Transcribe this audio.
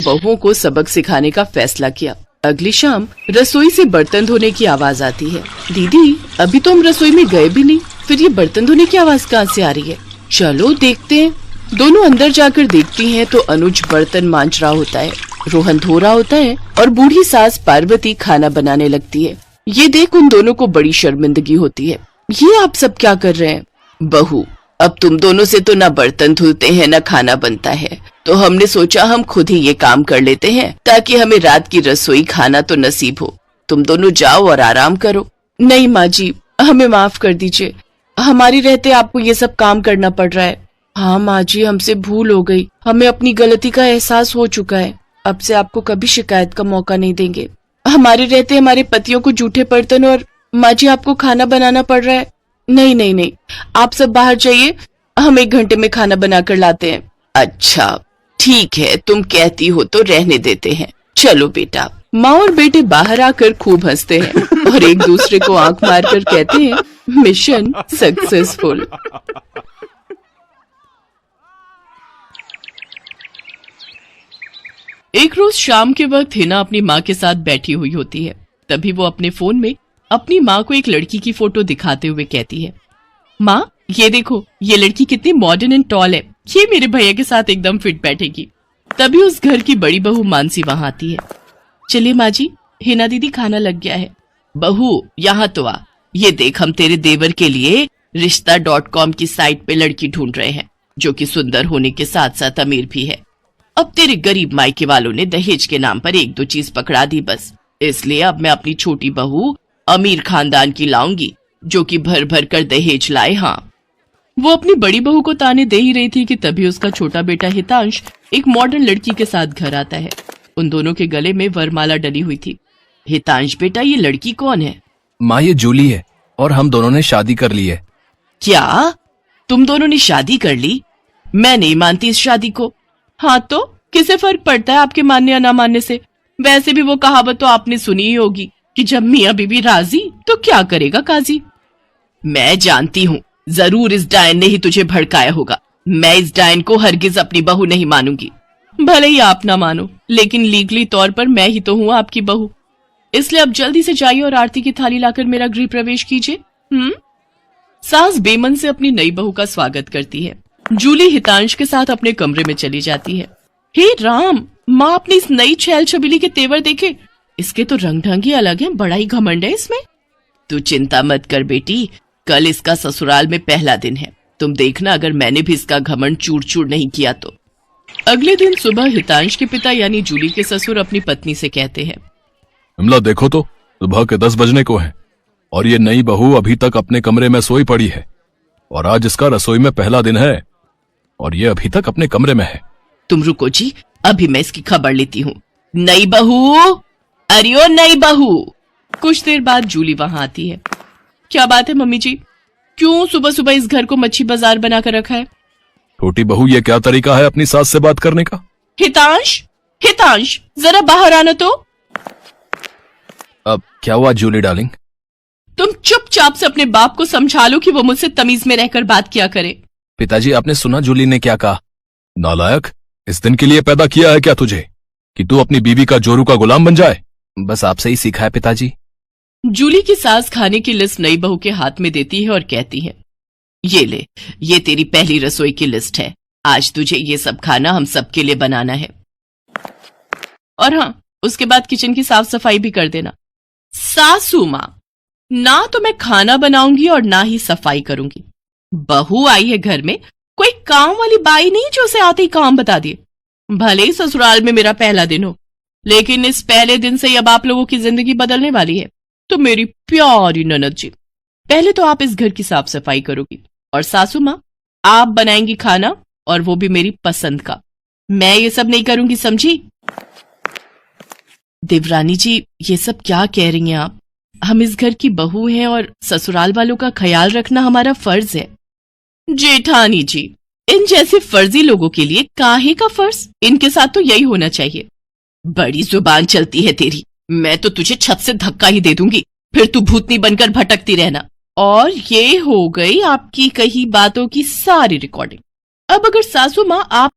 बहुओं को सबक सिखाने का फैसला किया। अगली शाम रसोई से बर्तन धोने की आवाज आती है। दीदी, अभी तो हम रसोई में गए भी नहीं, फिर ये बर्तन धोने की आवाज कहाँ से आ रही है? चलो देखते हैं। दोनों अंदर जाकर देखती हैं तो अनुज बर्तन मांज रहा होता है, रोहन धो रहा होता है और बूढ़ी सास पार्वती खाना बनाने लगती है। ये देख उन दोनों को बड़ी शर्मिंदगी होती है। ये आप सब क्या कर रहे हैं? बहू, अब तुम दोनों से तो ना बर्तन धुलते हैं ना खाना बनता है, तो हमने सोचा हम खुद ही ये काम कर लेते हैं ताकि हमें रात की रसोई खाना तो नसीब हो। तुम दोनों जाओ और आराम करो। नहीं माँ जी, हमें माफ कर दीजिए, हमारी रहते आपको ये सब काम करना पड़ रहा है। हाँ माँ जी, हमसे भूल हो गई, हमें अपनी गलती का एहसास हो चुका है। अब से आपको कभी शिकायत का मौका नहीं देंगे। हमारे रहते हमारे पतियों को जूठे बर्तन और माँ जी आपको खाना बनाना पड़ रहा है। नहीं नहीं नहीं, आप सब बाहर जाइए, हम 1 घंटे में खाना बनाकर लाते हैं। अच्छा ठीक है, तुम कहती हो तो रहने देते हैं। चलो बेटा। माँ और बेटे बाहर आकर खूब हंसते हैं और एक दूसरे को आंख मारकर कहते हैं, मिशन सक्सेसफुल। एक रोज शाम के वक्त हिना अपनी माँ के साथ बैठी हुई होती है। तभी वो अपने फोन में अपनी माँ को एक लड़की की फोटो दिखाते हुए कहती है, माँ ये देखो, ये लड़की कितनी मॉडर्न एंड टॉल है, ये मेरे भैया के साथ एकदम फिट बैठेगी। तभी उस घर की बड़ी बहू मानसी वहां आती है। चलिए माँ जी, हिना दीदी खाना लग गया है। बहू यहाँ तो आ, ये देख हम तेरे देवर के लिए रिश्ता.com की साइट पे लड़की ढूंढ रहे हैं जो कि सुंदर होने के साथ साथ अमीर भी है। अब तेरे गरीब मायके वालों ने दहेज के नाम पर 1-2 चीज पकड़ा दी बस, इसलिए अब मैं अपनी छोटी बहू अमीर खानदान की लाऊंगी जो कि भर भर कर दहेज लाए। हाँ, वो अपनी बड़ी बहू को ताने दे ही रही थी कि तभी उसका छोटा बेटा हितांश एक मॉडर्न लड़की के साथ घर आता है। उन दोनों के गले में वरमाला डली हुई थी। हितांश बेटा, ये लड़की कौन है? माँ ये जूली है और हम दोनों ने शादी कर ली है। क्या तुम दोनों ने शादी कर ली? मैं नहीं मानती इस शादी को। हाँ तो किसे फर्क पड़ता है आपके मानने या ना मानने से? वैसे भी वो कहावत तो आपने सुनी ही होगी कि जब मियाँ बीबी राजी तो क्या करेगा काजी। मैं जानती हूँ, जरूर इस डायन ने ही तुझे भड़काया होगा। मैं इस डायन को हरगिज अपनी बहू नहीं मानूंगी। भले ही आप ना मानो, लेकिन लीगली तौर पर मैं ही तो हूँ आपकी बहू। इसलिए अब जल्दी से जाइए और आरती की थाली लाकर मेरा गृह प्रवेश कीजिए। सास बेमन से अपनी नई बहू का स्वागत करती है। जूली हितांश के साथ अपने कमरे में चली जाती है। हे राम, माँ अपनी इस नई छैल छबीली के तेवर देखे, इसके तो रंग ढंग ही अलग है, बड़ा ही घमंड है इसमें। तू चिंता मत कर बेटी, कल इसका ससुराल में पहला दिन है, तुम देखना अगर मैंने भी इसका घमंड चूर चूर नहीं किया तो। अगले दिन सुबह हितांश के पिता यानी जूली के ससुर अपनी पत्नी से कहते हैं, विमला देखो तो सुबह के 10 बजने को है और ये नई बहू अभी तक अपने कमरे में सोई पड़ी है और आज इसका रसोई में पहला दिन है और ये अभी तक अपने कमरे में है। तुम रुको जी, अभी मैं इसकी खबर लेती हूँ। नई बहू, अरे ओ नई बहू। कुछ देर बाद जूली वहां आती है। क्या बात है मम्मी जी, क्यों सुबह सुबह इस घर को मच्छी बाजार बनाकर रखा है? छोटी बहू, ये क्या तरीका है अपनी सास से बात करने का? हितांश, हितांश जरा बाहर आना तो। अब क्या हुआ जूली डार्लिंग? तुम चुपचाप से अपने बाप को समझा लो कि वो मुझसे तमीज में रहकर बात किया करे। पिताजी, आपने सुना जूली ने क्या कहा? नालायक, इस दिन के लिए पैदा किया है क्या तुझे कि तू अपनी बीवी का जोरू का गुलाम बन जाए? बस आपसे ही सीखा है पिताजी। जूली की सास खाने की लिस्ट नई बहू के हाथ में देती है और कहती है, ये ले, ये तेरी पहली रसोई की लिस्ट है। आज तुझे ये सब खाना हम सबके लिए बनाना है और हाँ, उसके बाद किचन की साफ सफाई भी कर देना। सासू माँ, ना तो मैं खाना बनाऊंगी और ना ही सफाई करूंगी। बहू आई है घर में, कोई काम वाली बाई नहीं जो उसे आते ही काम बता दिए। भले ही ससुराल में मेरा पहला दिन हो, लेकिन इस पहले दिन से अब आप लोगों की जिंदगी बदलने वाली है। तो मेरी प्यारी ननद जी, पहले तो आप इस घर की साफ सफाई करोगी और सासू माँ आप बनाएंगी खाना, और वो भी मेरी पसंद का। मैं ये सब नहीं करूंगी, समझी? देवरानी जी, ये सब क्या कह रही हैं आप? हम इस घर की बहू हैं और ससुराल वालों का ख्याल रखना हमारा फर्ज है। जेठानी जी, इन जैसे फर्जी लोगों के लिए काहे का फर्ज? इनके साथ तो यही होना चाहिए। बड़ी जुबान चलती है तेरी, मैं तो तुझे छत से धक्का ही दे दूंगी, फिर तू भूतनी बनकर भटकती रहना। और ये हो गई आपकी कही बातों की सारी रिकॉर्डिंग। अब अगर सासू माँ आप